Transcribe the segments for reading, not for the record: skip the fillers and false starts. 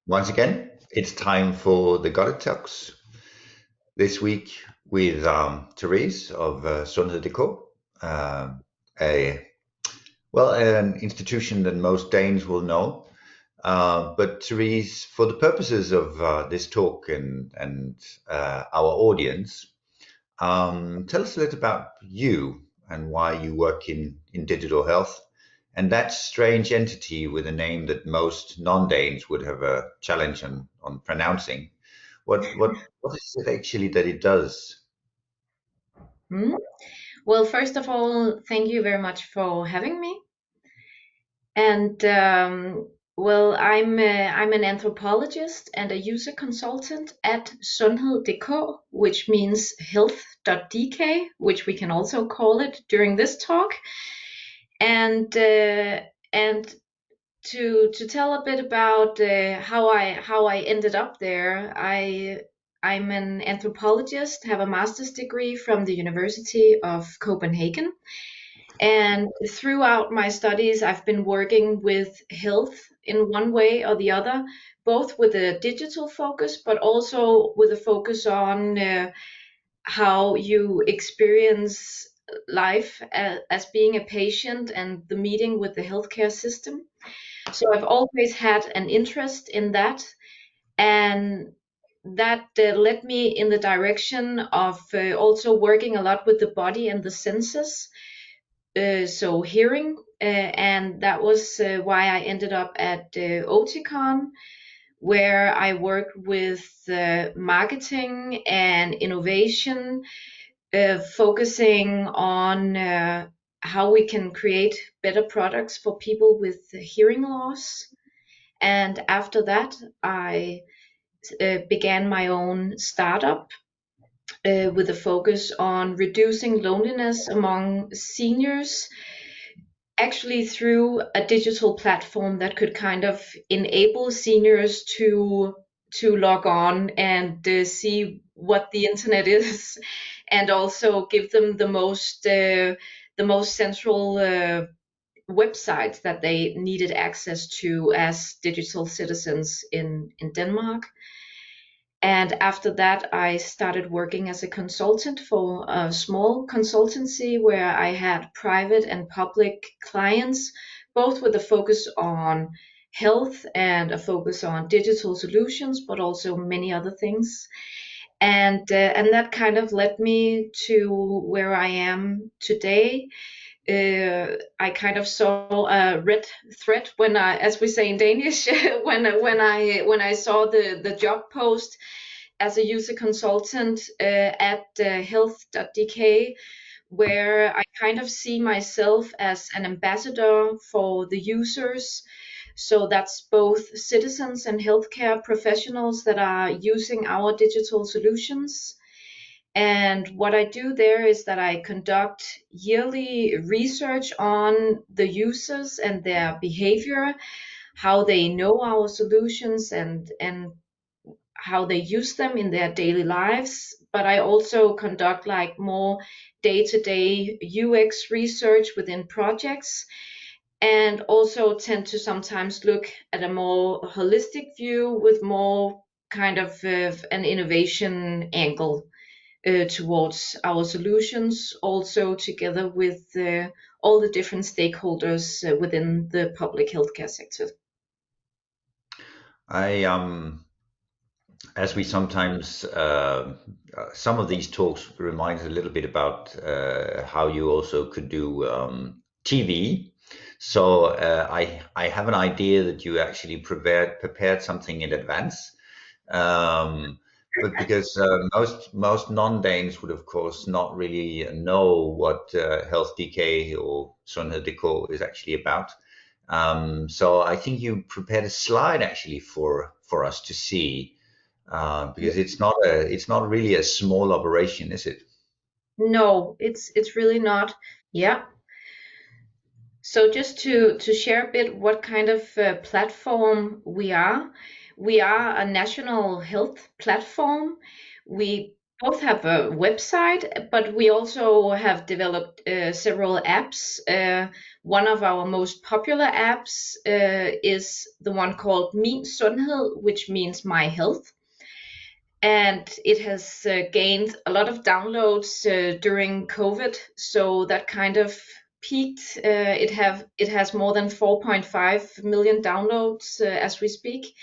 Once again, it's time for the Got-IT Talks this week with Therese of Sundhed.dk, a an institution that most Danes will know. But Therese, for the purposes of this talk and our audience, tell us a little about you and why you work in digital health and that strange entity with a name that most non-Danes would have a challenge on pronouncing. What is it actually that it does? Hmm? Well, first of all, thank you very much for having me. And I'm an anthropologist and a user consultant at Sundhed.dk, which means health.dk, which we can also call it during this talk. And to tell a bit about how I ended up there, I'm an anthropologist, have a master's degree from the University of Copenhagen. And throughout my studies, I've been working with health in one way or the other, both with a digital focus, but also with a focus on how you experience life as being a patient and the meeting with the healthcare system. So I've always had an interest in that, and that led me in the direction of also working a lot with the body and the senses, so hearing, and that was why I ended up at Oticon, where I worked with marketing and innovation, focusing on how we can create better products for people with hearing loss. And after that, I began my own startup with a focus on reducing loneliness among seniors, actually through a digital platform that could kind of enable seniors to log on and see what the internet is, and also give them the most central websites that they needed access to as digital citizens in Denmark. And after that, I started working as a consultant for a small consultancy where I had private and public clients, both with a focus on health and a focus on digital solutions, but also many other things. And that kind of led me to where I am today. I kind of saw a red thread when I, as we say in Danish, when I saw the job post as a user consultant at health.dk, where I kind of see myself as an ambassador for the users. So that's both citizens and healthcare professionals that are using our digital solutions. And what I do there is that I conduct yearly research on the users and their behavior, how they know our solutions, and how they use them in their daily lives. But I also conduct like more day-to-day UX research within projects, and also tend to sometimes look at a more holistic view with more kind of an innovation angle towards our solutions, also together with all the different stakeholders within the public healthcare sector. I as we sometimes some of these talks remind us a little bit about how you also could do TV. So I have an idea that you actually prepared something in advance. Um, but because most non-Danes would of course not really know what Health DK or Sundhed.dk is actually about. So I think you prepared a slide actually for us to see, because it's not really a small operation, is it? No, it's really not. Yeah. So just to share a bit what kind of platform we are a national health platform. We both have a website, but we also have developed several apps One of our most popular apps is the one called Min Sundhed, which means my health. And it has gained a lot of downloads during COVID, so that kind of peaked. It has more than 4.5 million downloads as we speak.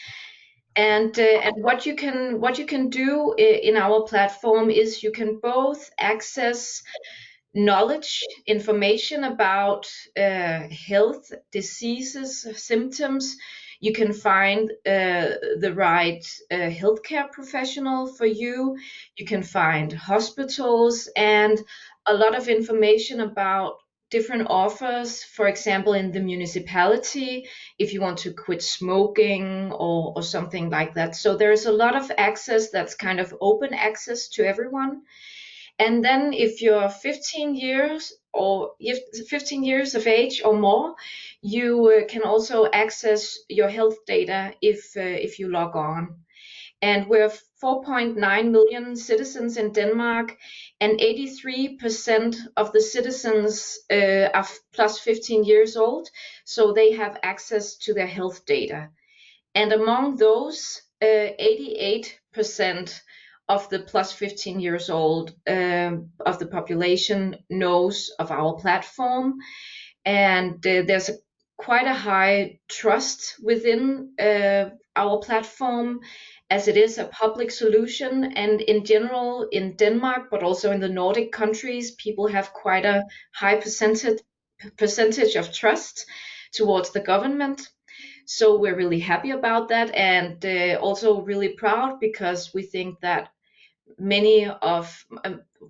And what you can do in our platform is you can both access knowledge, information about health, diseases, symptoms. You can find the right healthcare professional for you. You can find hospitals and a lot of information about different offers, for example, in the municipality, if you want to quit smoking or something like that. So there's a lot of access that's kind of open access to everyone. And then if you're 15 years or if 15 years of age or more, you can also access your health data if you log on. And we're 4.9 million citizens in Denmark, and 83% of the citizens are plus 15 years old, so they have access to their health data. And among those, 88% of the plus 15 years old of the population knows of our platform. And there's quite a high trust within our platform, as it is a public solution. And in general, in Denmark, but also in the Nordic countries, people have quite a high percentage of trust towards the government. So we're really happy about that, and also really proud, because we think that many of,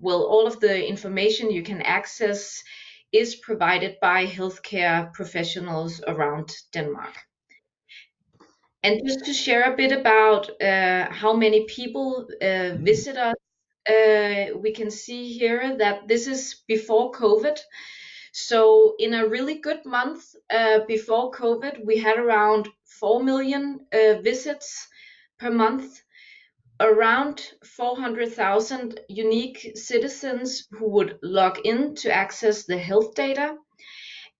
all of the information you can access is provided by healthcare professionals around Denmark. And just to share a bit about how many people visit us, we can see here that this is before COVID. So in a really good month before COVID, we had around 4 million visits per month, around 400,000 unique citizens who would log in to access the health data.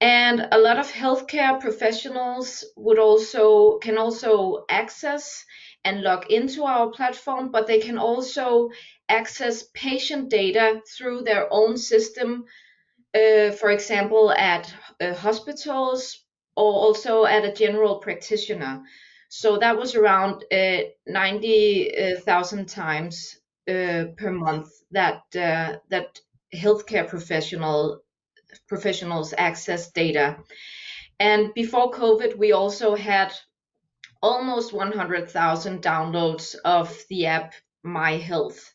And a lot of healthcare professionals can also access and log into our platform, but they can also access patient data through their own system, for example, at hospitals or also at a general practitioner. So that was around 90,000 times per month that healthcare professionals access data. And before COVID, we also had almost 100,000 downloads of the app My Health.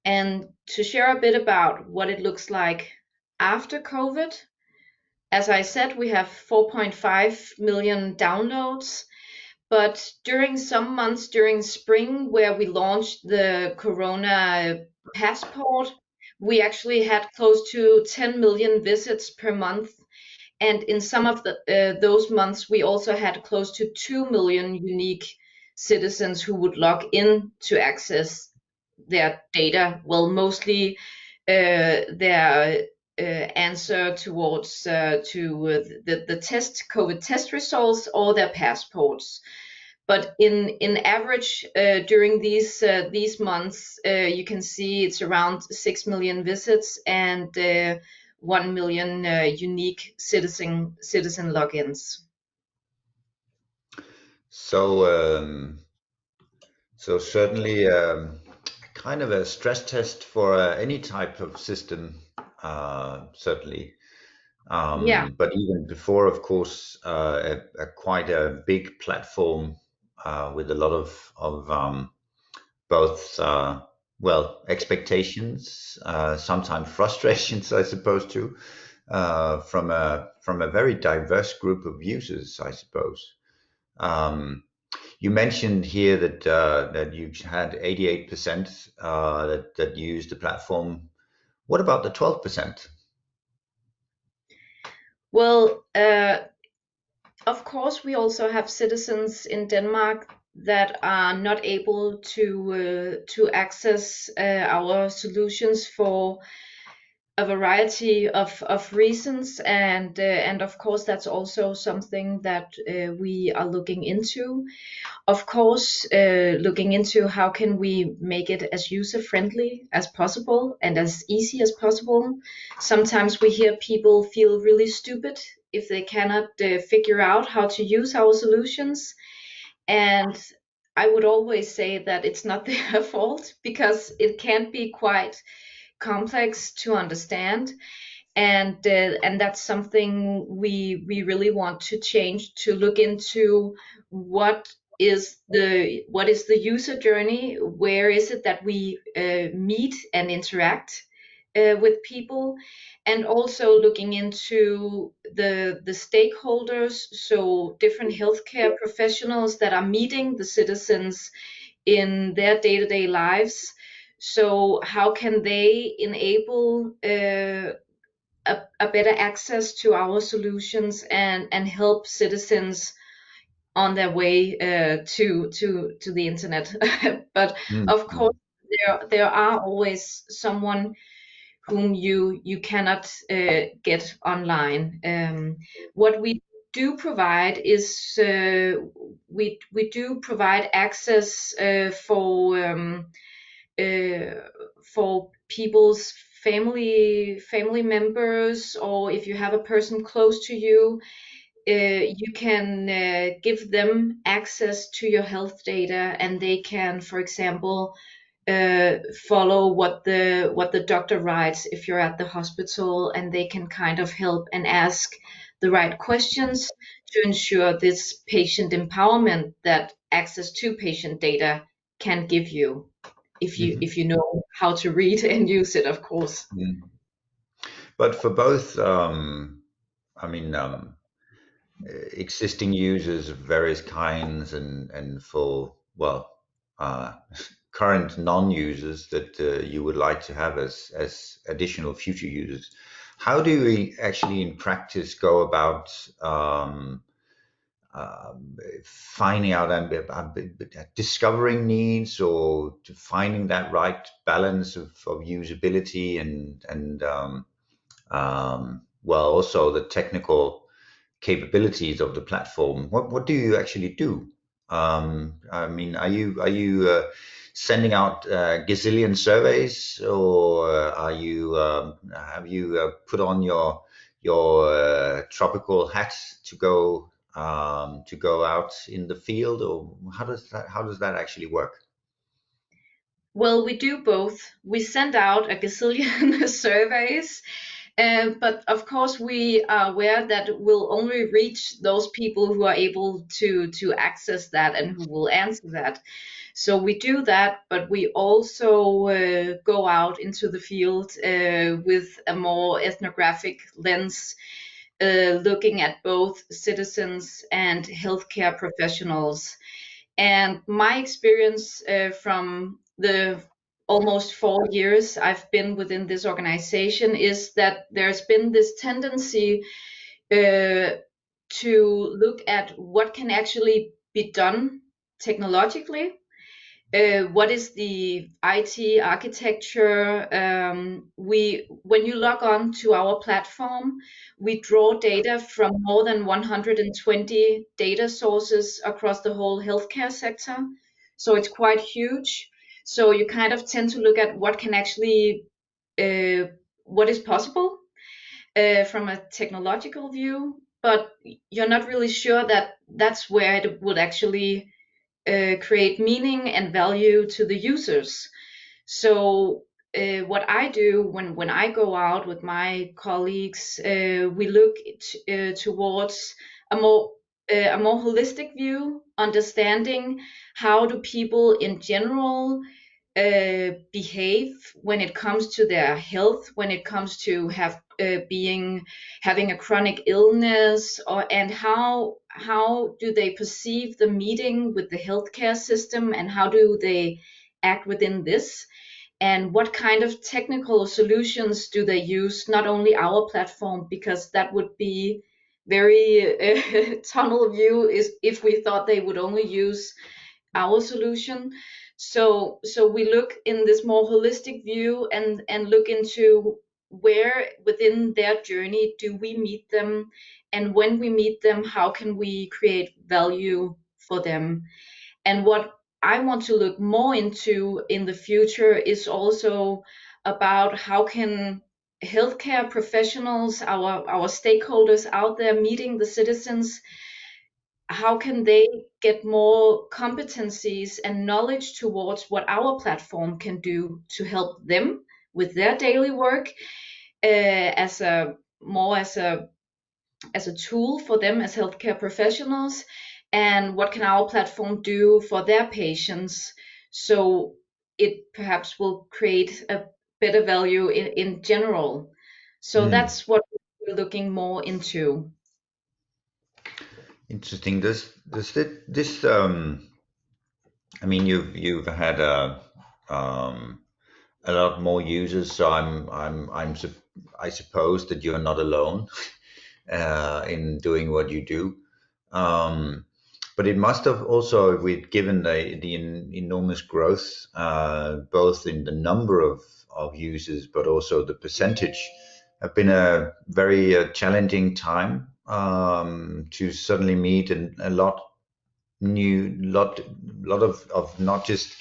And to share a bit about what it looks like after COVID, as I said, we have 4.5 million downloads. But during some months during spring, where we launched the Corona passport, we actually had close to 10 million visits per month. And in some of those months, we also had close to 2 million unique citizens who would log in to access their data. Well, mostly their answer towards the COVID test results or their passports. But in average, during these months, you can see it's around 6 million visits and 1 million unique citizen logins. So, so certainly kind of a stress test for any type of system, certainly. Yeah. But even before, of course, a quite a big platform with a lot of both expectations, sometimes frustrations, I suppose too, from a very diverse group of users, I suppose. Um, you mentioned here that that you had 88% that used the platform. What about the 12%? Well, of course, we also have citizens in Denmark that are not able to access our solutions for a variety of reasons, and of course that's also something that we are looking into. Of course, looking into how can we make it as user friendly as possible and as easy as possible. Sometimes we hear people feel really stupid if they cannot figure out how to use our solutions, and I would always say that it's not their fault because it can be quite complex to understand, and that's something we really want to change, to look into what is the user journey, where is it that we meet and interact with people, and also looking into the stakeholders, so different healthcare professionals that are meeting the citizens in their day-to-day lives. So how can they enable a better access to our solutions, and help citizens on their way to the internet? But of Mm-hmm. course, there are always someone whom you cannot get online. What we do provide is we do provide access uh, for people's family members, or if you have a person close to you, you can give them access to your health data, and they can, for example, follow what the doctor writes if you're at the hospital, and they can kind of help and ask the right questions to ensure this patient empowerment that access to patient data can give you, if you know how to read and use it, of course. Mm. But for both, I mean, existing users of various kinds, and for, well, uh, current non-users that you would like to have as additional future users, how do we actually in practice go about finding out and discovering needs, or to finding that right balance of usability and well, also the technical capabilities of the platform? What do you actually do? I mean, are you sending out gazillion surveys, or are you have you put on your tropical hat to go out in the field, or how does that actually work? Well, we do both. We send out a gazillion surveys, but of course we are aware that we'll only reach those people who are able to access that and who will answer that. So we do that, but we also go out into the field with a more ethnographic lens, looking at both citizens and healthcare professionals. And my experience from the almost 4 years I've been within this organization is that there's been this tendency uh, to look at what can actually be done technologically, what is the IT architecture. When you log on to our platform, we draw data from more than 120 data sources across the whole healthcare sector. So it's quite huge. So you kind of tend to look at what can actually, uh, what is possible from a technological view, but you're not really sure that that's where it would actually create meaning and value to the users. So what I do when I go out with my colleagues, we look towards a more a more holistic view, understanding how do people in general behave when it comes to their health, when it comes to being having a chronic illness, and how do they perceive the meeting with the healthcare system, and how do they act within this, and what kind of technical solutions do they use, not only our platform, because that would be very tunnel view is if we thought they would only use our solution. So we look in this more holistic view, and look into where within their journey do we meet them, and when we meet them, how can we create value for them? And what I want to look more into in the future is also about how can healthcare professionals, our stakeholders out there meeting the citizens, how can they get more competencies and knowledge towards what our platform can do to help them with their daily work, as a more as a tool for them as healthcare professionals, and what can our platform do for their patients, so it perhaps will create a better value in general. So Mm. that's what we're looking more into. Interesting. Does this I mean, you've had um, a lot more users, so I suppose that you're not alone in doing what you do. Um, but it must have also, with given the enormous growth, both in the number of users, but also the percentage, have been a very challenging time to suddenly meet a lot of not just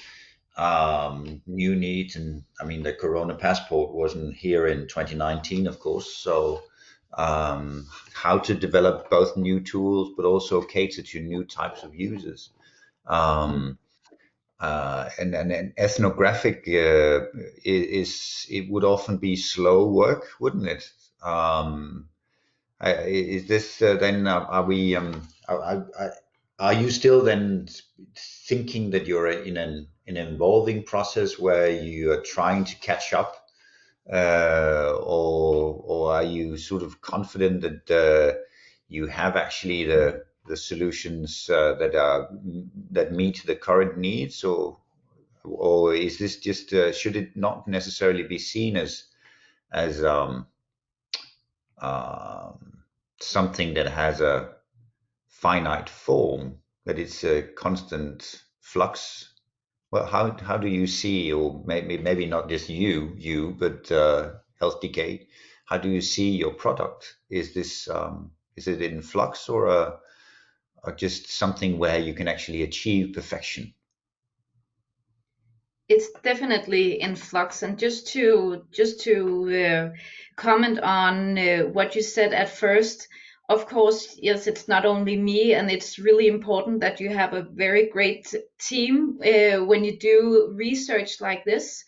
new needs. And I mean, the Corona passport wasn't here in 2019, of course. So how to develop both new tools, but also cater to new types of users. Um, and ethnographic it would often be slow work, wouldn't it? Is this then? Are we? Are you still then thinking that you're in an evolving process where you are trying to catch up, or are you sort of confident that you have actually the solutions that meet the current needs, or is this just should it not necessarily be seen as um, something that has a finite form, that it's a constant flux? Well, how do you see, or maybe not just but Health Decay, how do you see your product? Is it in flux, or just something where you can actually achieve perfection? It's definitely in flux. And just to comment on what you said at first, of course, yes, it's not only me, and it's really important that you have a very great team when you do research like this.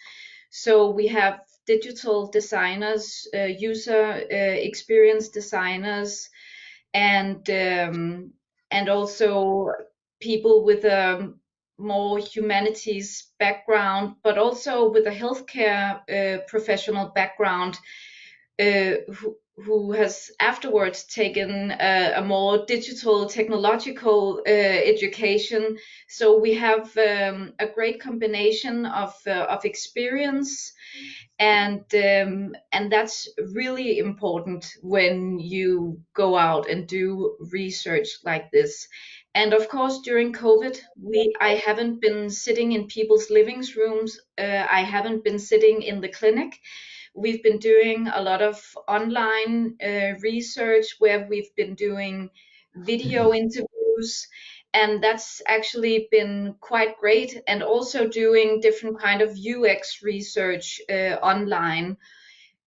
So we have digital designers, user experience designers, and also people with a more humanities background, but also with a healthcare professional background, who has afterwards taken a more digital technological education. So we have a great combination of experience, and that's really important when you go out and do research like this. And of course, during COVID, I haven't been sitting in people's living rooms. I haven't been sitting in the clinic. We've been doing a lot of online research where we've been doing video interviews, and that's actually been quite great. And also doing different kind of UX research online,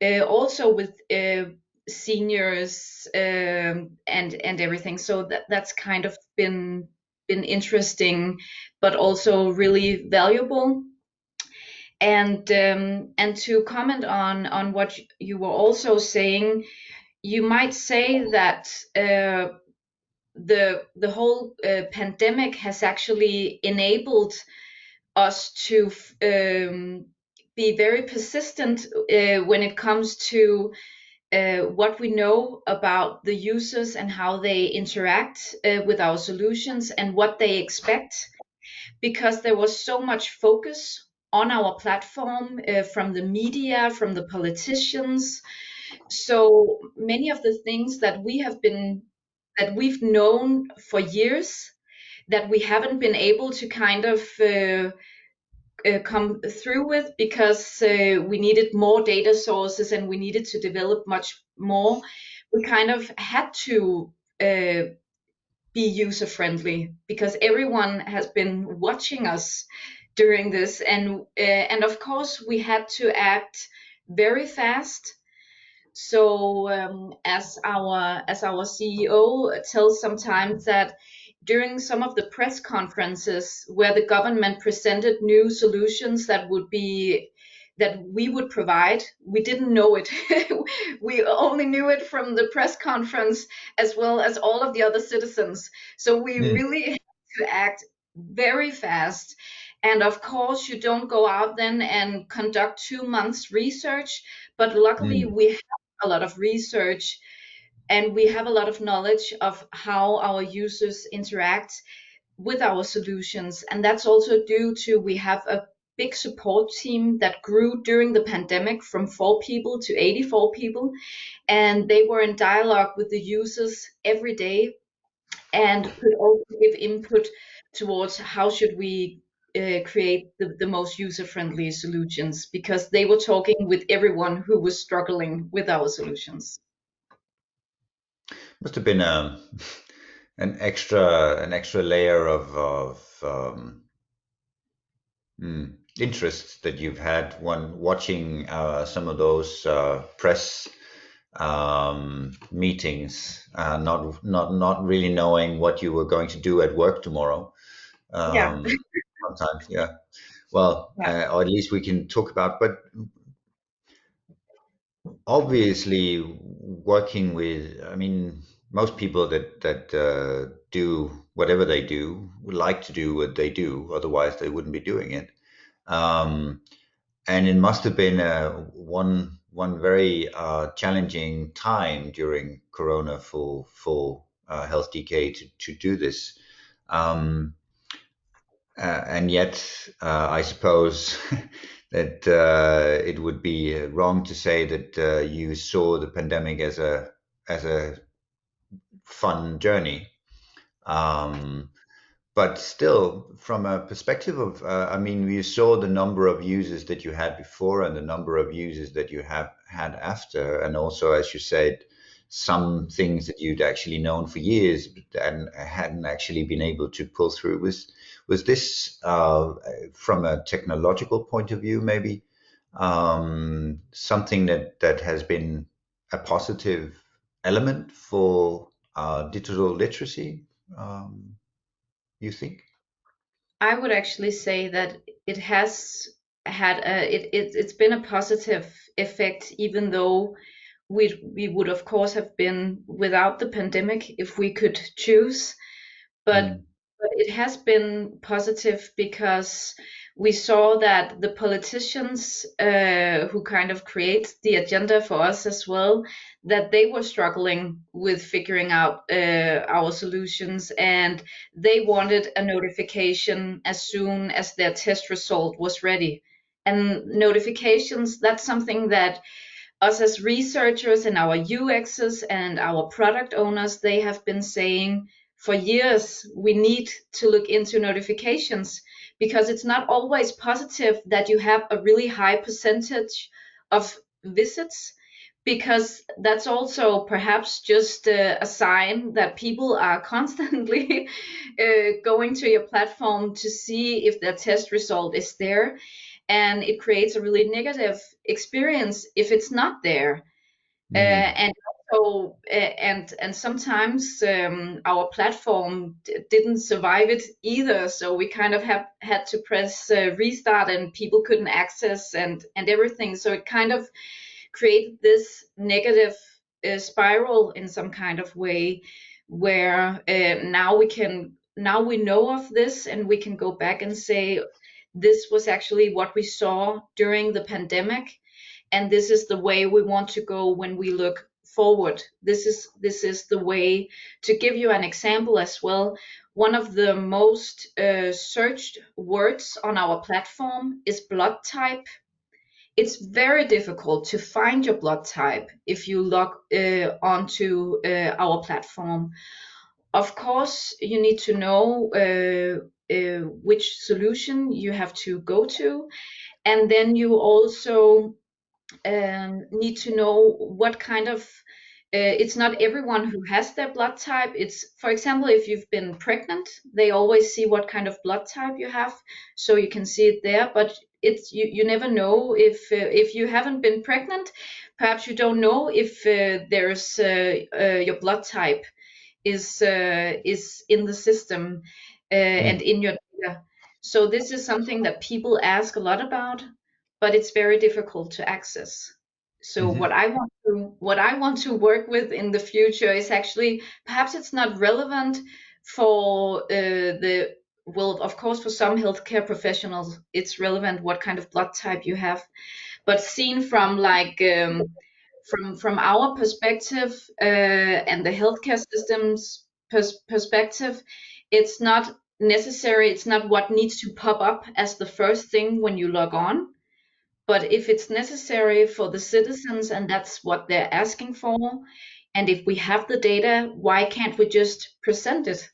also with seniors, and everything. So that's kind of been interesting, but also really valuable. And to comment on what you were also saying, you might say that the whole pandemic has actually enabled us to be very persistent when it comes to what we know about the users and how they interact with our solutions and what they expect, because there was so much focus on our platform from the media, from the politicians. So many of the things that we've known for years, that we haven't been able to kind of come through with, because we needed more data sources and we needed to develop much more. We kind of had to be user friendly because everyone has been watching us during this, and of course we had to act very fast. So as our CEO tells sometimes, that during some of the press conferences where the government presented new solutions that we would provide, we didn't know it. We only knew it from the press conference, as well as all of the other citizens. So we Mm, really had to act very fast. And of course, you don't go out then and conduct 2 months research, but luckily mm, we have a lot of research and we have a lot of knowledge of how our users interact with our solutions. And that's also due to we have a big support team that grew during the pandemic from 4 people to 84 people. And they were in dialogue with the users every day and could also give input towards how should we create the most user-friendly solutions, because they were talking with everyone who was struggling with our solutions. must have been an extra layer of interest that you've had when watching some of those press meetings, not really knowing what you were going to do at work tomorrow. Yeah, Sometimes, yeah. Well, yeah. or at least we can talk about. But obviously, working with, I mean, most people that do whatever they do would like to do what they do. Otherwise, they wouldn't be doing it. Um, and it must have been one very challenging time during Corona for Health DK to do this. Um, and yet, I suppose that it would be wrong to say that you saw the pandemic as a fun journey. Um, but still, from a perspective of, I mean, you saw the number of users that you had before and the number of users that you have had after, and also, as you said, some things that you'd actually known for years and hadn't actually been able to pull through. Was this, from a technological point of view, maybe something that has been a positive element for digital literacy? Um, you think? I would actually say that it has had it's been a positive effect, even though we would of course have been without the pandemic if we could choose. but Mm, but it has been positive because we saw that the politicians who kind of create the agenda for us as well, that they were struggling with figuring out our solutions, and they wanted a notification as soon as their test result was ready. And notifications, that's something that us as researchers and our UXs and our product owners, they have been saying for years, we need to look into notifications, because it's not always positive that you have a really high percentage of visits, because that's also perhaps just a sign that people are constantly going to your platform to see if their test result is there, and it creates a really negative experience if it's not there. mm, And also, and sometimes our platform didn't survive it either, so we kind of have had to press restart, and people couldn't access and everything. So it kind of created this negative spiral in some kind of way, where now we know of this and we can go back and say this was actually what we saw during the pandemic, and this is the way we want to go when we look forward. This is the way. To give you an example as well, one of the most searched words on our platform is blood type. It's very difficult to find your blood type if you log onto our platform. Of course, you need to know which solution you have to go to, and then you also need to know what kind of it's not everyone who has their blood type. It's, for example, if you've been pregnant, they always see what kind of blood type you have, so you can see it there. But it's you never know if you haven't been pregnant, perhaps you don't know if there's your blood type is in the system and Mm. in your data. So this is something that people ask a lot about, but it's very difficult to access. So Hmm. what I want to work with in the future is actually, perhaps it's not relevant for the, well, of course for some healthcare professionals it's relevant what kind of blood type you have, but seen from like from our perspective and the healthcare system's perspective, it's not necessary. It's not what needs to pop up as the first thing when you log on. But if it's necessary for the citizens and that's what they're asking for, and if we have the data, why can't we just present it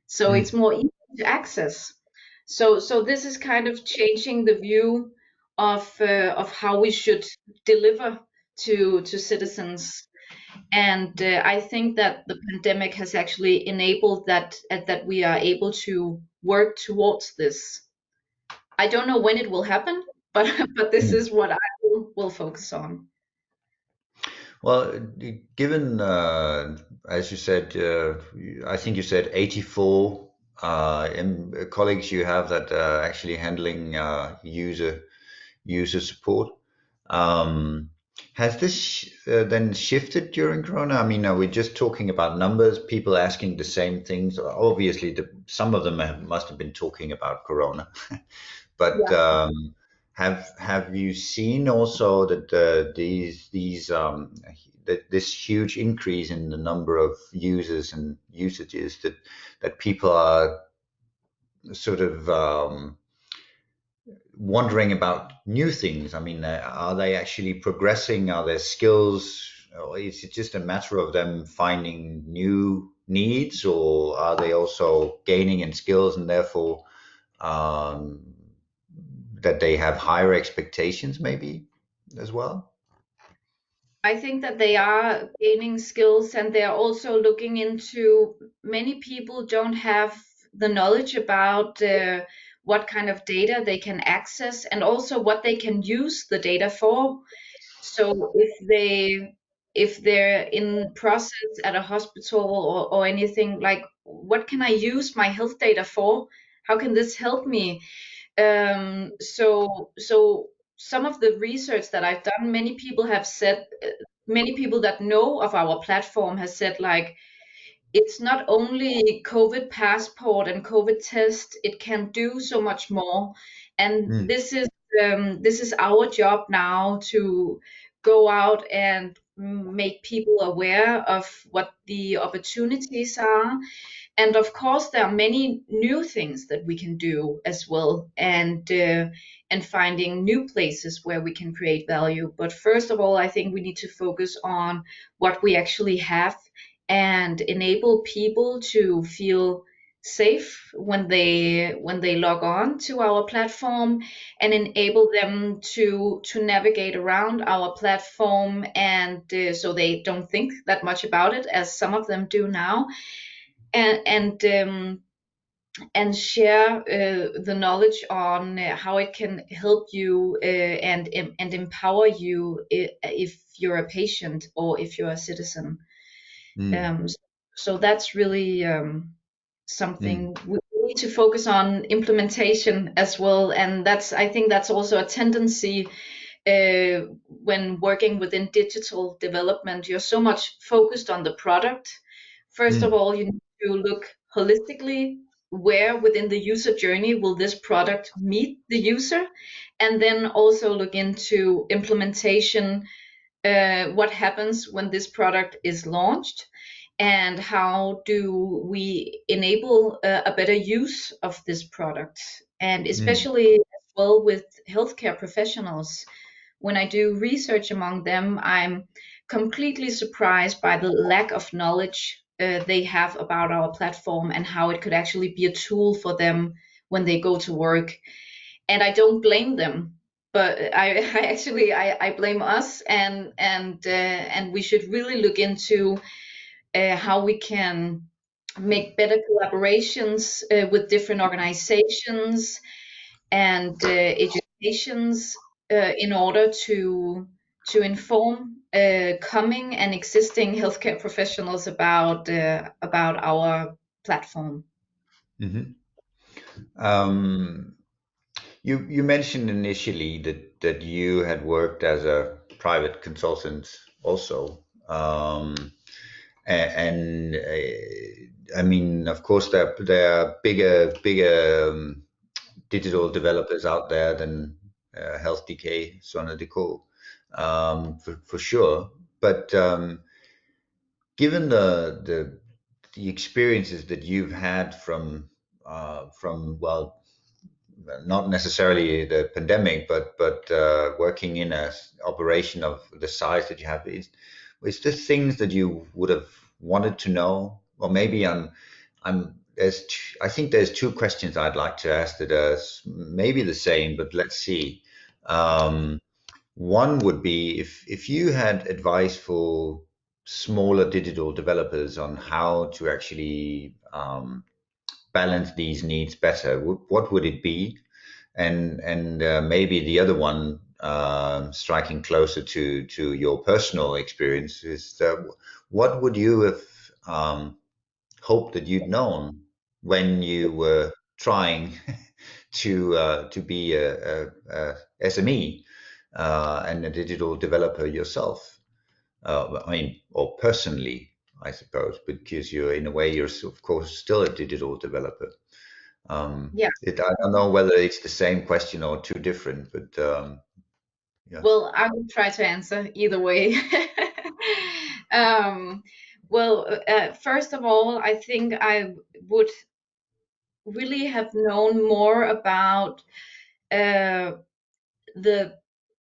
so it's Mm. more easy to access? So this is kind of changing the view of how we should deliver to citizens. And I think that the pandemic has actually enabled that we are able to work towards this. I don't know when it will happen, but but this Mm. is what I will focus on. Well, given, as you said, I think you said 84 colleagues you have that are actually handling user support. Um, has this then shifted during Corona? I mean, are we just talking about numbers, people asking the same things? Obviously, some of them must have been talking about Corona. But Yeah. have you seen also that that this huge increase in the number of users and usages that people are sort of wondering about new things? I mean, are they actually progressing? Are there skills? Or is it just a matter of them finding new needs, or are they also gaining in skills and therefore um, that they have higher expectations maybe as well? I think that they are gaining skills and they're also looking into, many people don't have the knowledge about what kind of data they can access and also what they can use the data for. So if they're in process at a hospital or anything, like what can I use my health data for? How can this help me? So some of the research that I've done, many people have said, many people that know of our platform has said like it's not only COVID passport and COVID test, it can do so much more. And Mm, this is our job now to go out and make people aware of what the opportunities are. And of course, there are many new things that we can do as well, and finding new places where we can create value. But first of all, I think we need to focus on what we actually have and enable people to feel safe when they log on to our platform, and enable them to navigate around our platform, and so they don't think that much about it as some of them do now, and and share the knowledge on how it can help you and empower you if you're a patient or if you're a citizen. mm, um, so that's really mm, something we need to focus on implementation as well, and that's, I think that's also a tendency when working within digital development. You're so much focused on the product. First of mm, all, you need to look holistically, where within the user journey will this product meet the user, and then also look into implementation, what happens when this product is launched, and how do we enable a better use of this product. And mm, especially as well with healthcare professionals, when I do research among them, I'm completely surprised by the lack of knowledge they have about our platform and how it could actually be a tool for them when they go to work. And I don't blame them, but I actually I blame us, and we should really look into how we can make better collaborations with different organizations and educations in order to inform coming and existing healthcare professionals about our platform. Hmm. Um, you mentioned initially that you had worked as a private consultant also, and I mean, of course, there are bigger digital developers out there than Health DK, Sonadico, for sure. But given the experiences that you've had from well, not necessarily the pandemic, but working in a operation of the size that you have, is there things that you would have wanted to know, or maybe I think there's two questions I'd like to ask that are maybe the same, but let's see. Um, One would be if you had advice for smaller digital developers on how to actually balance these needs better, what would it be? And maybe the other one, striking closer to your personal experience, is what would you have hoped that you'd known when you were trying to be a SME and a digital developer yourself? I mean, or personally, I suppose, because you're in a way you're of course still a digital developer. Yeah. I don't know whether it's the same question or two different, but yeah. Well, I will try to answer either way. um, First of all, I think I would really have known more about uh, the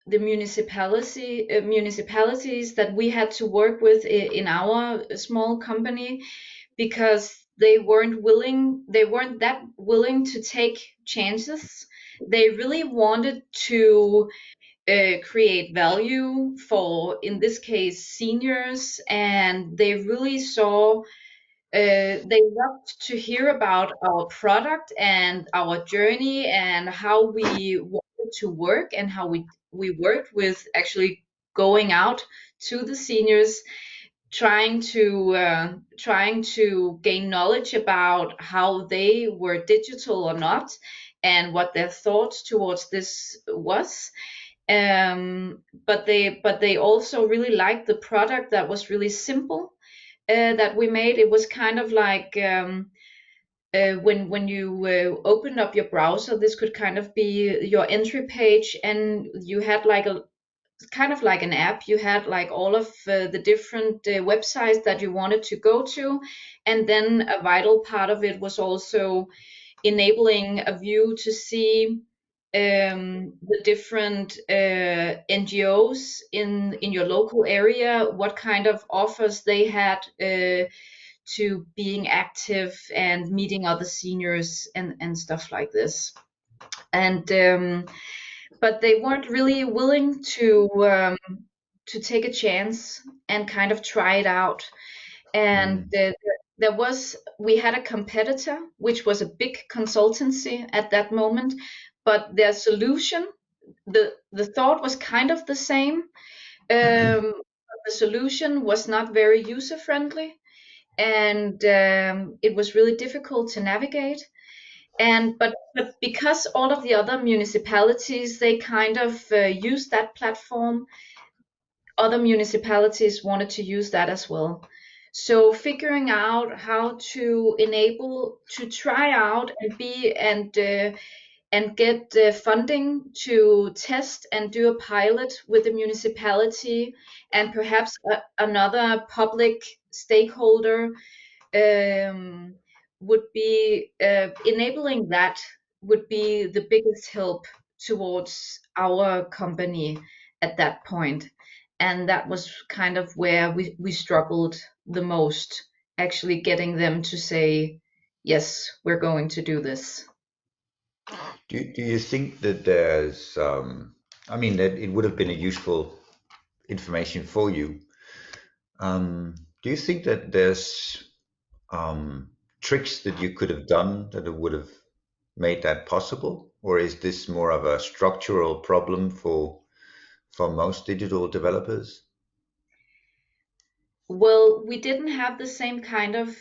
the municipalities that we had to work with in our small company, because they weren't that willing to take chances. They really wanted to create value for, in this case, seniors, and they really saw they loved to hear about our product and our journey and how we wanted to work and how we worked with actually going out to the seniors, trying to gain knowledge about how they were digital or not, and what their thoughts towards this was. But they also really liked the product that was really simple, that we made. It was kind of like, when you opened up your browser, this could kind of be your entry page, and you had like a kind of like an app. You had like all of the different websites that you wanted to go to, and then a vital part of it was also enabling a view to see the different NGOs in your local area, what kind of offers they had to being active and meeting other seniors and stuff like this. And but they weren't really willing to take a chance and kind of try it out. And Mm. we had a competitor which was a big consultancy at that moment, but their solution, the thought was kind of the same. But the solution was not very user friendly, and it was really difficult to navigate. And but because all of the other municipalities, they kind of used that platform, other municipalities wanted to use that as well. So figuring out how to enable to try out and get funding to test and do a pilot with the municipality, and perhaps another public stakeholder, um, would be enabling that would be the biggest help towards our company at that point. And that was kind of where we struggled the most, actually getting them to say, yes, we're going to do this. Do you think that there's, I mean, that it would have been a useful information for you. Do you think that there's tricks that you could have done that would have made that possible, or is this more of a structural problem for most digital developers? Well, we didn't have the same kind of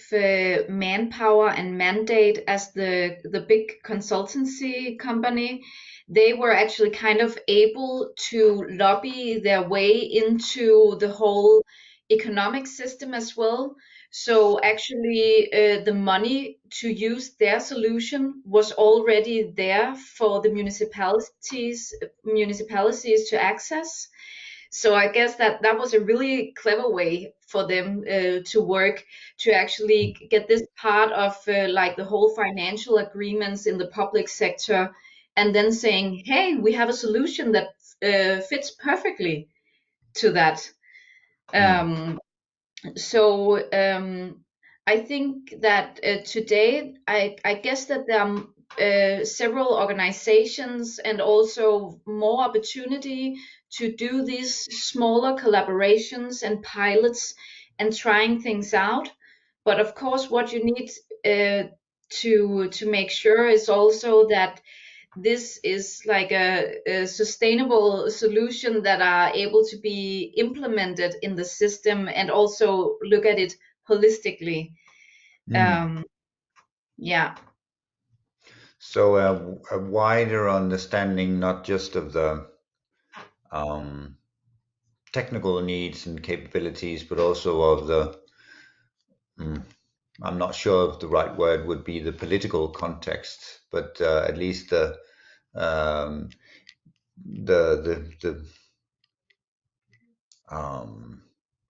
manpower and mandate as the big consultancy company. They were actually kind of able to lobby their way into the whole economic system as well. So actually, the money to use their solution was already there for the municipalities to access. So I guess that that was a really clever way for them to work, to actually get this part of like the whole financial agreements in the public sector, and then saying, "Hey, we have a solution that fits perfectly to that." Mm, Um, so I think that today, I guess that there are several organizations and also more opportunity to do these smaller collaborations and pilots and trying things out. But of course, what you need to make sure is also that this is like a sustainable solution that are able to be implemented in the system and also look at it holistically. mm. Um, yeah, So a wider understanding, not just of the um, technical needs and capabilities, but also of the, mm, I'm not sure if the right word would be the political context, but at least um, the um,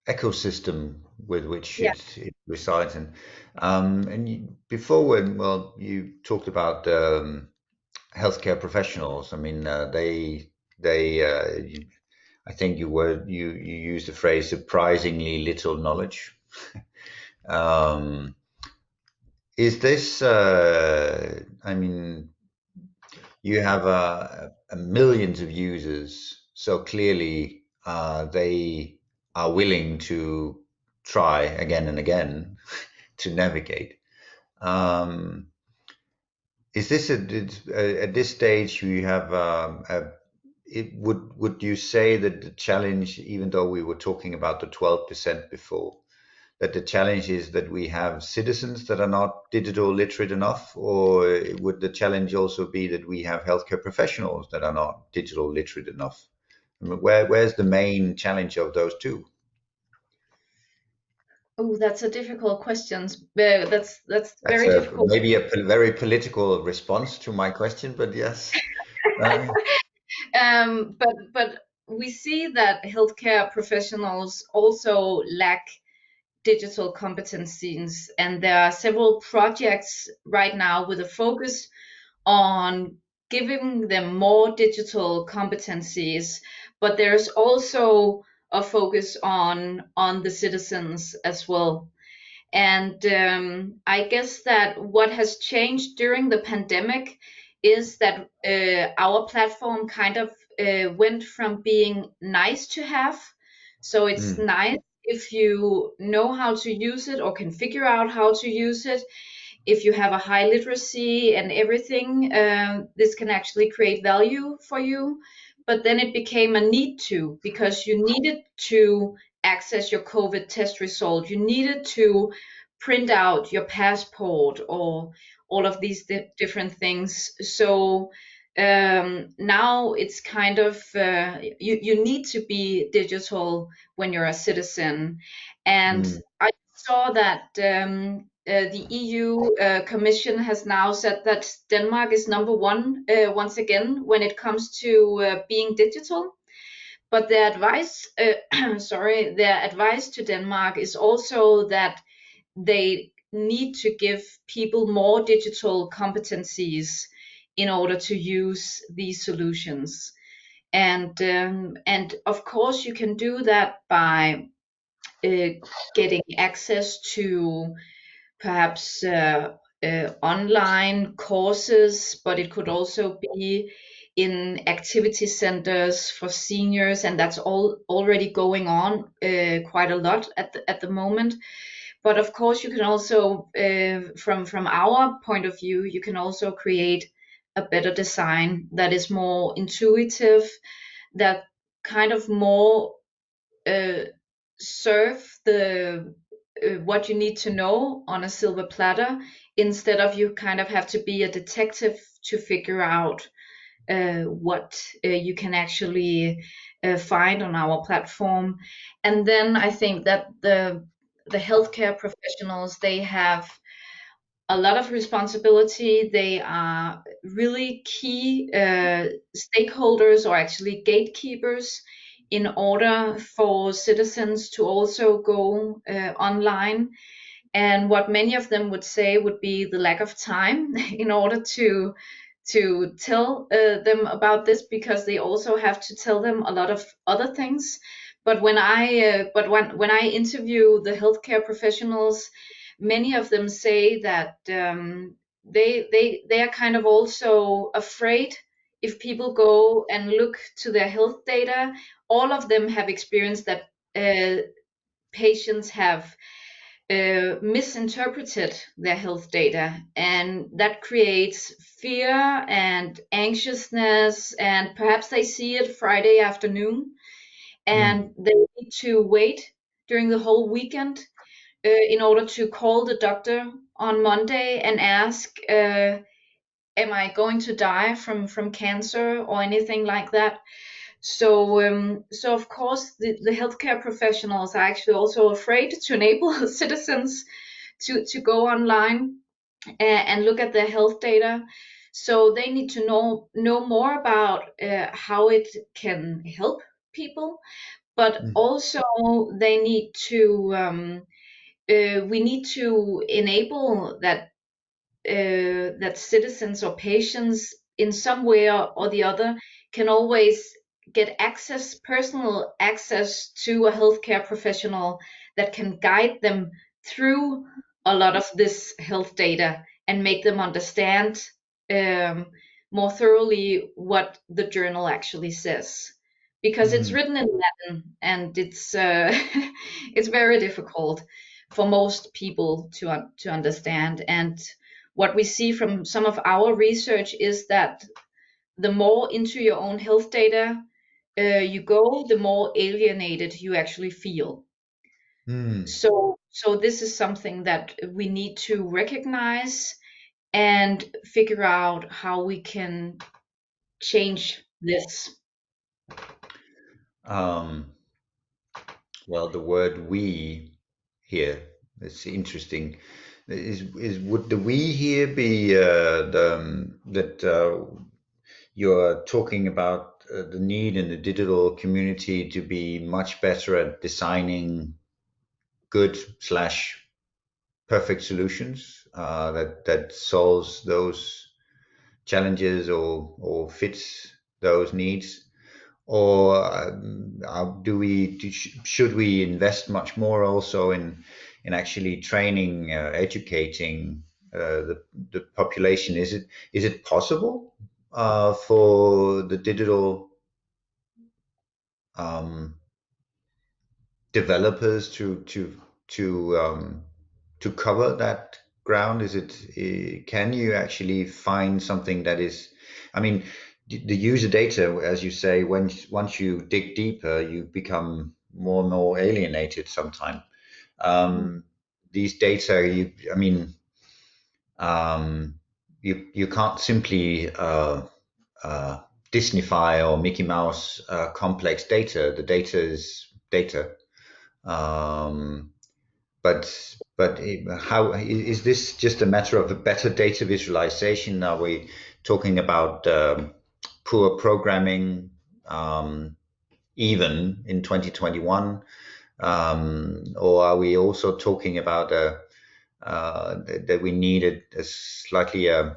ecosystem with which yeah, it resides in. And you, before, when well, you talked about healthcare professionals. I mean, I think you used the phrase surprisingly little knowledge. Um, is this? I mean, you have millions of users, so clearly they are willing to try again and again to navigate. Um, is this at this stage you have would you say that the challenge, even though we were talking about the 12% before, that the challenge is that we have citizens that are not digital literate enough, or would the challenge also be that we have healthcare professionals that are not digital literate enough? I mean, where's the main challenge of those two? oh, that's a difficult question. That's That's very a difficult. maybe a very political response to my question, but yes. Uh, But we see that healthcare professionals also lack digital competencies, and there are several projects right now with a focus on giving them more digital competencies, but there's also a focus on the citizens as well. And I guess that what has changed during the pandemic is that our platform kind of went from being nice to have. So it's mm, nice if you know how to use it or can figure out how to use it. If you have a high literacy and everything, this can actually create value for you. But then it became a need to, because you needed to access your COVID test result. You needed to print out your passport or all of these different things. So now it's kind of you need to be digital when you're a citizen. And mm, I saw that the EU Commission has now said that Denmark is number one once again when it comes to being digital. But their advice, their advice to Denmark is also that they need to give people more digital competencies in order to use these solutions. And of course, you can do that by uh, getting access to perhaps online courses, but it could also be in activity centers for seniors, and that's all already going on quite a lot at the moment. But of course, you can also, from our point of view, you can also create a better design that is more intuitive, that kind of more uh, serve the what you need to know on a silver platter, instead of you kind of have to be a detective to figure out what you can actually find on our platform. And then I think that the healthcare professionals, they have a lot of responsibility. They are really key stakeholders, or actually gatekeepers, in order for citizens to also go online. And what many of them would say would be the lack of time in order to tell them about this, because they also have to tell them a lot of other things. But when I interview the healthcare professionals, many of them say that they are kind of also afraid if people go and look to their health data. All of them have experienced that patients have misinterpreted their health data, and that creates fear and anxiousness, and perhaps they see it Friday afternoon Mm. and they need to wait during the whole weekend in order to call the doctor on Monday and ask, am I going to die from cancer or anything like that? So of course, the healthcare professionals are actually also afraid to enable citizens to go online and look at their health data. So they need to know more about how it can help people, but Mm. also they need to we need to enable that citizens or patients in some way or the other can always get access, personal access to a healthcare professional that can guide them through a lot of this health data and make them understand um, more thoroughly what the journal actually says. Because it's Mm. written in Latin, and it's it's very difficult for most people to understand. And what we see from some of our research is that the more into your own health data you go, the more alienated you actually feel. Mm. So this is something that we need to recognize and figure out how we can change this. Um, well, the word "we" here is interesting. Is would the "we" here be that you're talking about the need in the digital community to be much better at designing good slash perfect solutions that solves those challenges or fits those needs? Or should we invest much more also in actually training, educating the population? Is it possible for the digital um, developers to cover that ground? Can you actually find something that is, I mean, the user data, as you say, once you dig deeper, you become more and more alienated sometimes. Um, these data, I mean, you can't simply uh, Disneyfy or Mickey Mouse complex data. The data is data. Um, but how is this just a matter of a better data visualization? Are we talking about poor programming even in 2021? Or are we also talking about that we needed a slightly a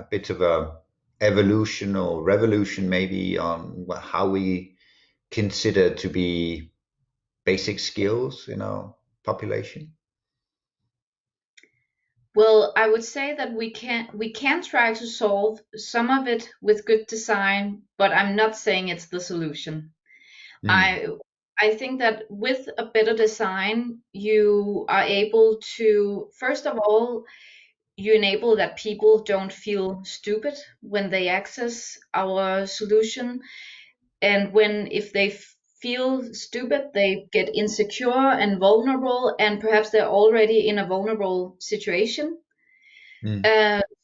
bit of a evolution or revolution maybe on how we consider to be basic skills in our population? Well, I would say that we can try to solve some of it with good design, but I'm not saying it's the solution. Mm, I I think that with a better design, you are able to, first of all, you enable that people don't feel stupid when they access our solution. And when, if they feel stupid, they get insecure and vulnerable, and perhaps they're already in a vulnerable situation. mm,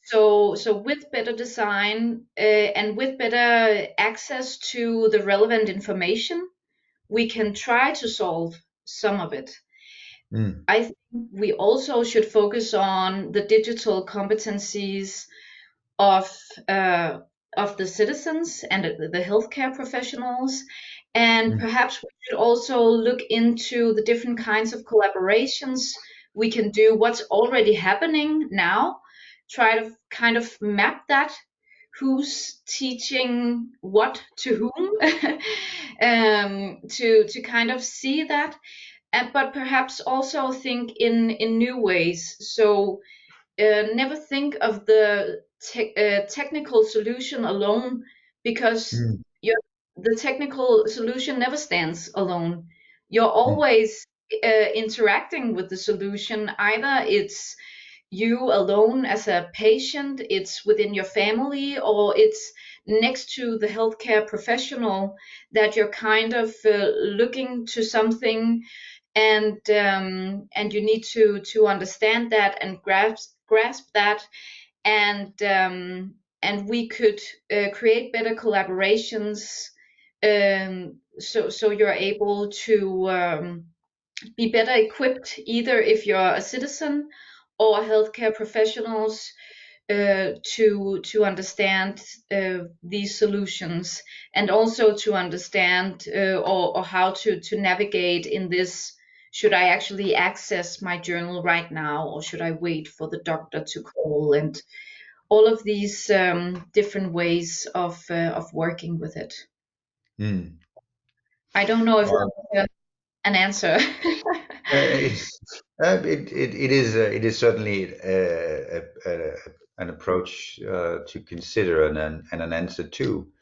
So with better design and with better access to the relevant information, we can try to solve some of it. mm, I think we also should focus on the digital competencies of uh, of the citizens and the healthcare professionals, and mm, perhaps we should also look into the different kinds of collaborations we can do. What's already happening now? Try to kind of map that. Who's teaching what to whom? To kind of see that, and but perhaps also think in new ways. So never think of the technical solution alone, because mm, the technical solution never stands alone. You're mm, always interacting with the solution. Either it's you alone as a patient, it's within your family, or it's next to the healthcare professional, that you're kind of looking to something, and you need to understand that and grasp that, and we could create better collaborations, so you're able to be better equipped, either if you're a citizen or healthcare professionals, to understand these solutions, and also to understand or how to navigate in this. Should I actually access my journal right now, or should I wait for the doctor to call? And all of these different ways of working with it. mm. I don't know if Uh, that's an answer. it's, it is certainly an approach to consider and an answer too.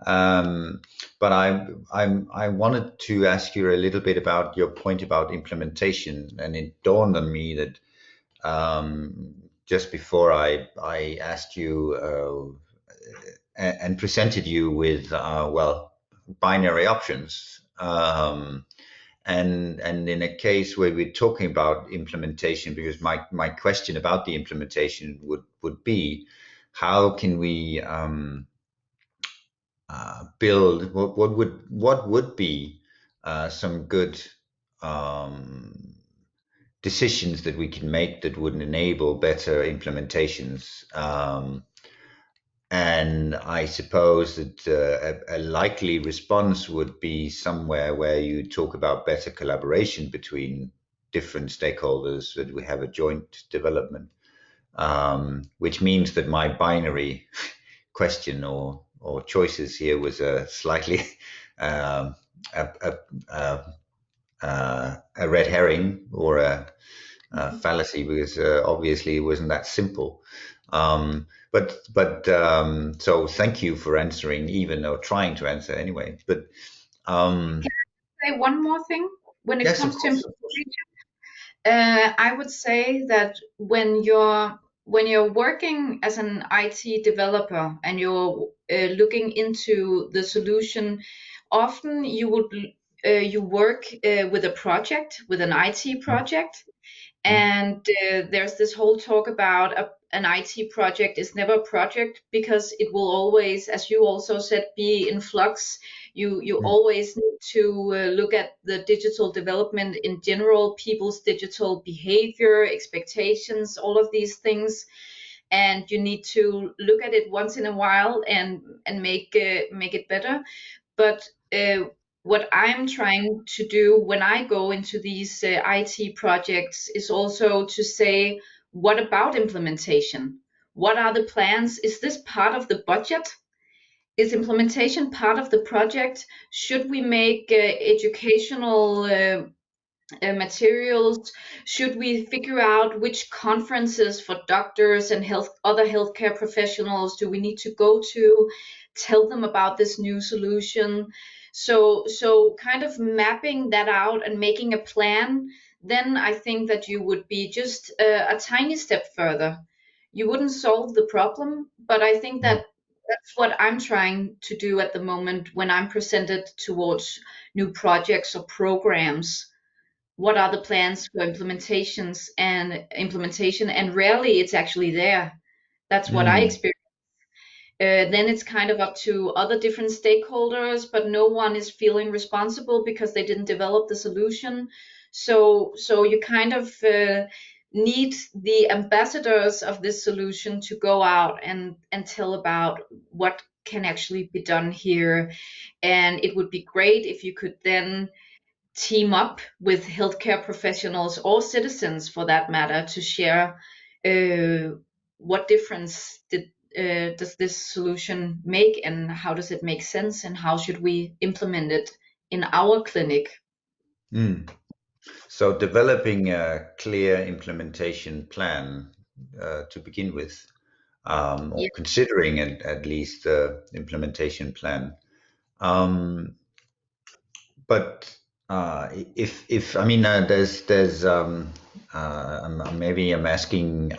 Um, but I wanted to ask you a little bit about your point about implementation, and it dawned on me that just before I asked you and presented you with well, binary options. And in a case where we're talking about implementation, because my question about the implementation would be, how can we build what would be some good um, decisions that we can make that would enable better implementations. And I suppose that a likely response would be somewhere where you talk about better collaboration between different stakeholders, that we have a joint development, which means that my binary question or choices here was a slightly um, a, a, a red herring or a fallacy, because obviously it wasn't that simple. But so thank you for answering, even or trying to answer anyway. But Can um, I say one more thing when it yes, of comes to course, of course. implementation? I would say that when you're working as an IT developer and you're looking into the solution, often you work with a project, with an IT Mm, project, mm, and there's this whole talk about an IT project is never a project, because it will always, as you also said, be in flux. You mm, always need to look at the digital development in general, people's digital behavior, expectations, all of these things, and you need to look at it once in a while and make it better. But what I'm trying to do when I go into these IT projects is also to say, what about implementation? What are the plans? Is this part of the budget? Is implementation part of the project? Should we make educational materials? Should we figure out which conferences for doctors and other healthcare professionals do we need to go to, tell them about this new solution? So kind of mapping that out and making a plan, then I think that you would be just a tiny step further. You wouldn't solve the problem, but I think that that's what I'm trying to do at the moment when I'm presented towards new projects or programs. What are the plans for implementation, and rarely it's actually there. That's what I Mm. experience. Then it's kind of up to other different stakeholders, but no one is feeling responsible because they didn't develop the solution. So you kind of need the ambassadors of this solution to go out and tell about what can actually be done here. And it would be great if you could then team up with healthcare professionals or citizens for that matter to share uh, what difference does this solution make, and how does it make sense, and how should we implement it in our clinic. Mm. So developing a clear implementation plan to begin with, Yeah. or considering at least the implementation plan. Um, but if I mean, there's maybe I'm asking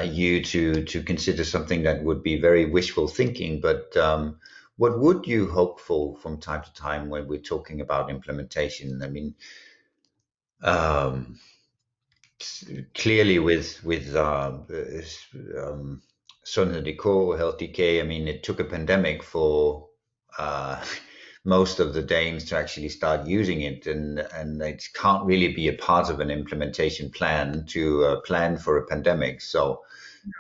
you to consider something that would be very wishful thinking, but what would you hope for from time to time when we're talking about implementation? I mean, um, clearly with Sundhed.dk, Health DK, I mean, it took a pandemic for most of the Danes to actually start using it, and it can't really be a part of an implementation plan to plan for a pandemic. So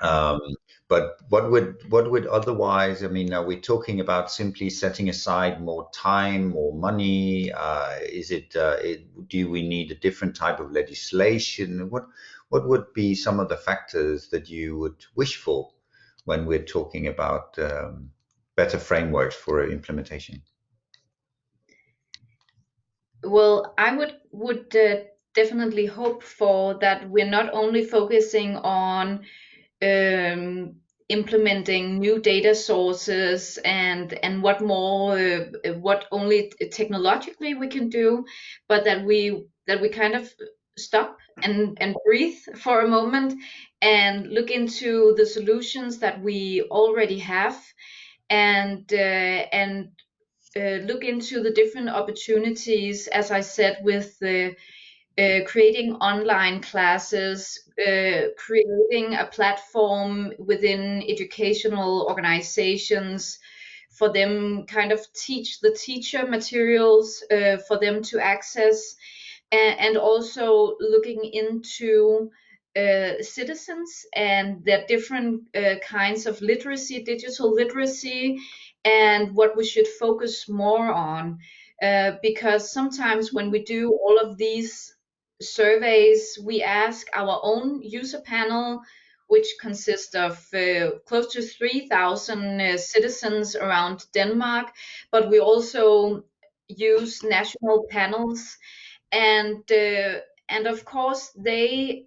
um, but what would otherwise? I mean, are we talking about simply setting aside more time, more money? Do we need a different type of legislation? What would be some of the factors that you would wish for when we're talking about better frameworks for implementation? Well, I would definitely hope for that we're not only focusing on um, implementing new data sources and what only technologically we can do, but that we kind of stop and breathe for a moment and look into the solutions that we already have, and look into the different opportunities, as I said, with the creating online classes, creating a platform within educational organizations for them kind of teach the teacher materials for them to access, and also looking into citizens and their different kinds of literacy, digital literacy, and what we should focus more on. Because sometimes when we do all of these surveys, we ask our own user panel, which consists of close to 3,000 citizens around Denmark, but we also use national panels, and of course they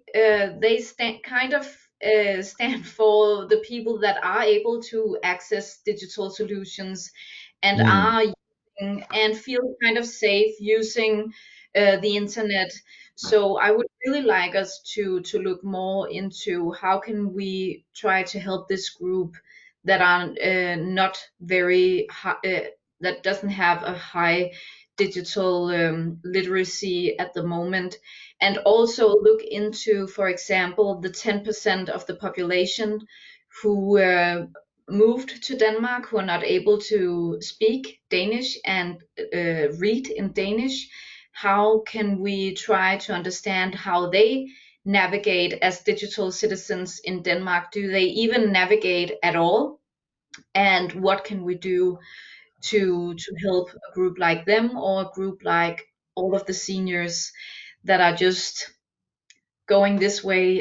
stand for the people that are able to access digital solutions and Mm, are using and feel kind of safe using the internet. So I would really like us to look more into how can we try to help this group that are not very high, that doesn't have a high digital literacy at the moment, and also look into, for example, the 10% of the population who moved to Denmark who are not able to speak Danish and read in Danish. How can we try to understand how they navigate as digital citizens in Denmark? Do they even navigate at all? And what can we do to help a group like them, or a group like all of the seniors that are just going this way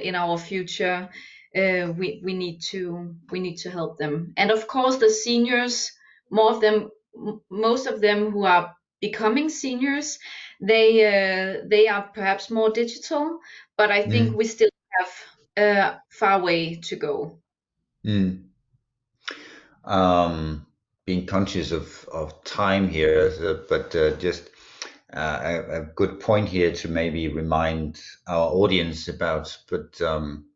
in our future? We need to help them, and of course the seniors, most of them who are becoming seniors, They are perhaps more digital, but I think Mm. we still have a far way to go. Mm. Um, Being conscious of time here, but just a good point here to maybe remind our audience about. But um,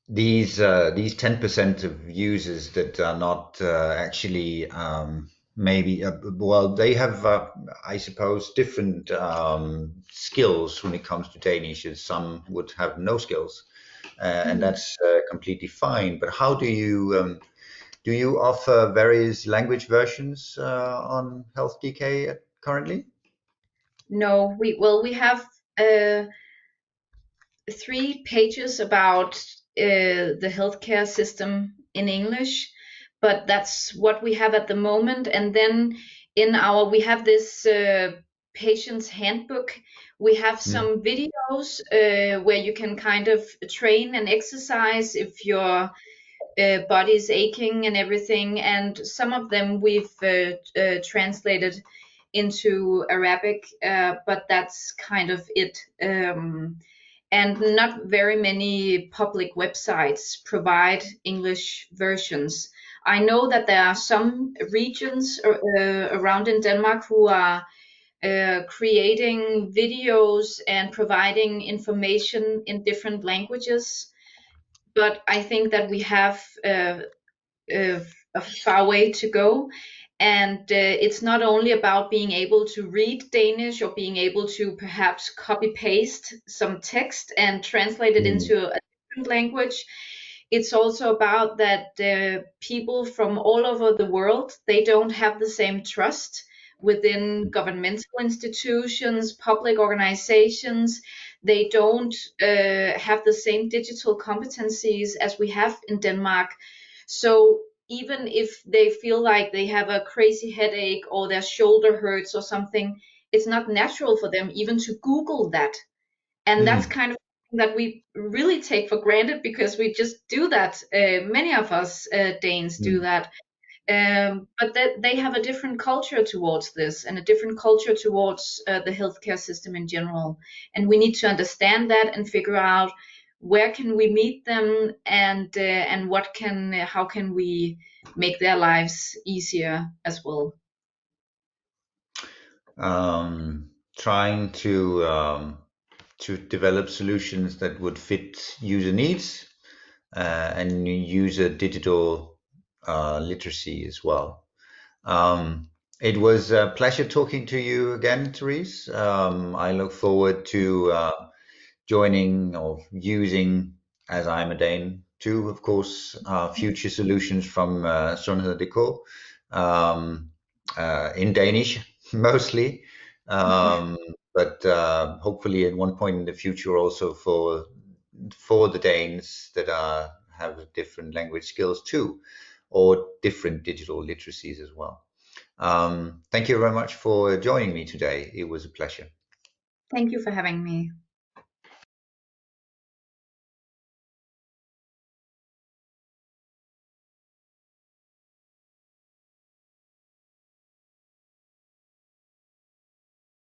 these 10% of users that are not actually maybe well, they have I suppose different skills when it comes to Danish. As some would have no skills, and Mhm. that's completely fine. But how do you offer various language versions on Health DK currently? No, we have uh, 3 pages about the healthcare system in English, but that's what we have at the moment. And then we have this patient's handbook. We have Mm, some videos where you can kind of train and exercise if your body's aching and everything. And some of them we've translated into Arabic, but that's kind of it. And not very many public websites provide English versions. I know that there are some regions around in Denmark who are creating videos and providing information in different languages, but I think that we have uh, a far way to go. And it's not only about being able to read Danish or being able to perhaps copy paste some text and translate it mm, into a different language. It's also about that people from all over the world, they don't have the same trust within governmental institutions, public organizations. They don't have the same digital competencies as we have in Denmark. So even if they feel like they have a crazy headache or their shoulder hurts or something, it's not natural for them even to Google that. And that's mm, kind of something that we really take for granted because we just do that. Many of us Danes do mm. that. But that they have a different culture towards this and a different culture towards the healthcare system in general. And we need to understand that and figure out where can we meet them and how can we make their lives easier as well. Trying to develop solutions that would fit user needs and user digital literacy as well. It was a pleasure talking to you again, Therese. I look forward to joining or using, as I'm a Dane too, of course, future solutions from Sundhed.dk in Danish mostly, um, but hopefully at one point in the future also for the Danes that have different language skills too, or different digital literacies as well. Thank you very much for joining me today. It was a pleasure. Thank you for having me.